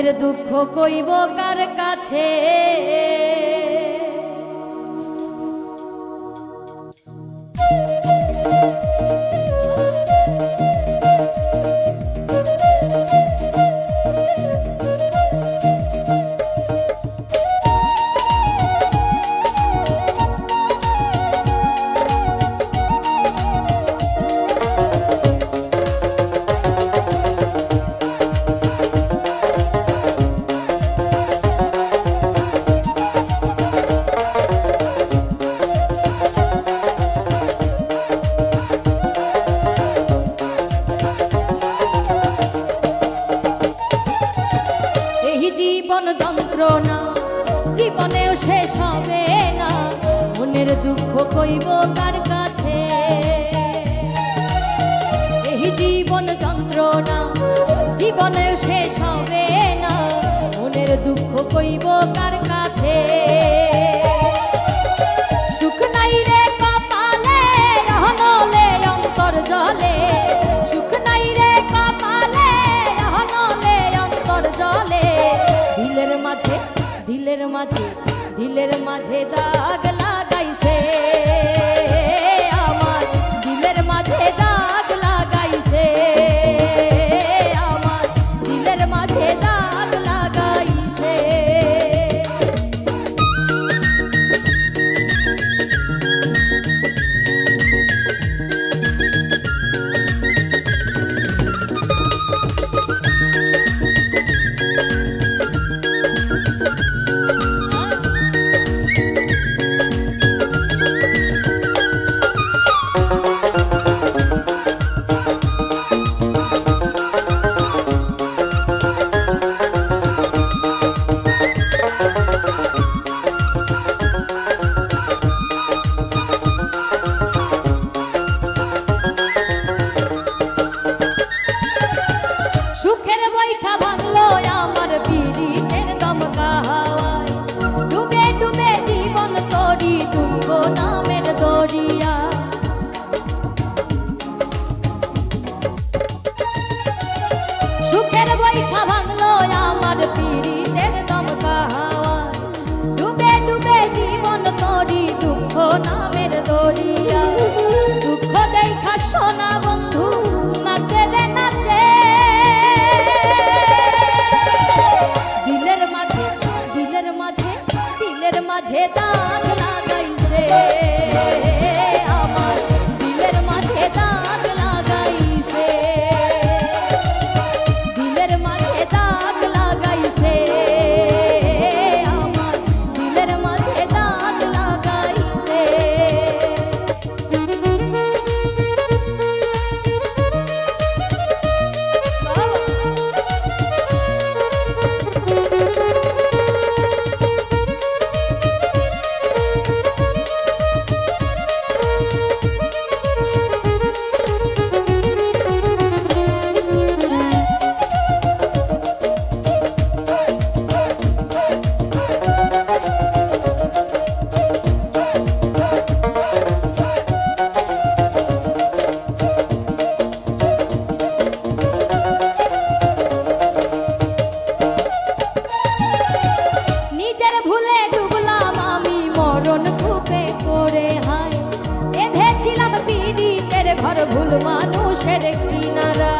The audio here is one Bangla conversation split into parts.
মনের দুঃখ কইব কার কাছে। জীবন যন্ত্রণা জীবনেও শেষ হবে না, মনের দুঃখ কইব কার কাছে। এই জীবন যন্ত্রণা জীবনেও শেষ হবে না, মনের দুঃখ কইব কার কাছে। সুখ নাই রে কপালে রহনলে অন্তর জলে, সুখ নাই রে কপালে রহনলে অন্তর জলে। দিলের মাঝে দিলের মাঝে দিলের মাঝে দাগ লাগাইছে, আমার দিলের মাঝে দাগ লাগাইছে, আমার দিলের মাঝে দাগ লাগাইছে। সুখের বৈঠা ভাঙলো আমার পীড়িতের দমকা হাওয়ায়, ডুবে ডুবে জীবন তরি দুঃখ নামের দরিয়া। সুখের বৈঠা ভাঙলো আমার পীড়িতের দমকা হাওয়ায়, ডুবে ডুবে জীবন তরি দুঃখ নামের দরিয়া। দুঃখ দেখা সোনা বন্ধু নাচে রে নাচে, দিলের মাঝে দিলের মাঝে দিলের মাঝে দাগ লাগাইছে, আমার দিলের মাঝে দাগ লাগাইছে, দিলের মাঝে দাগ লাগাইছে, আমার দিলের মাঝে দাগ লাগাইছে। নিজের ভুলে ডুবলাম আমি মরণ কূপে করে, হায় বেঁধেছিলাম পীড়িতের ঘর ভুল মানুষের কিনারা।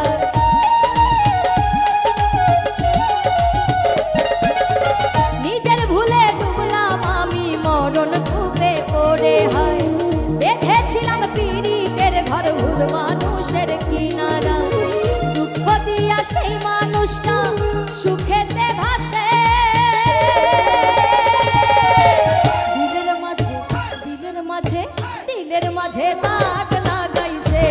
নিজের ভুলে ডুবলাম আমি মরণ কূপে করে, হায় বেঁধেছিলাম পীড়িতের ঘর ভুল মানুষের কিনারা। দুঃখ দিয়া সেই মানুষটা সুখেতে ভাসে, দিলের মাঝে দাগ লাগাইছে,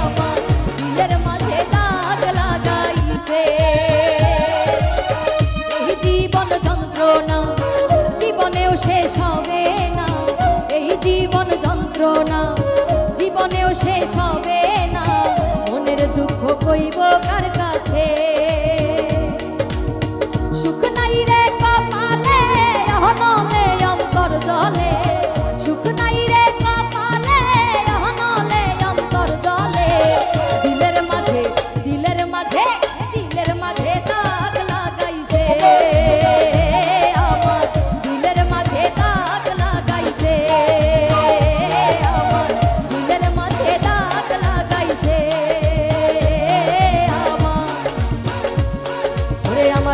আমার দিলের মাঝে দাগ লাগাইছে। এই জীবন যন্ত্রণা জীবনেও শেষ হবে না, এই জীবন যন্ত্রণা জীবনেও শেষ হবে না, মনের দুঃখ কইব কার কাছে। সুখ নাই রে কপালে রহনলে অন্তর জলে, সুখ নাই রে কপালে রহনলে অন্তর জলে। দিলের মাঝে দিলের মাঝে দিলের মাঝে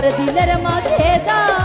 আমার দিলের মাঝে দাও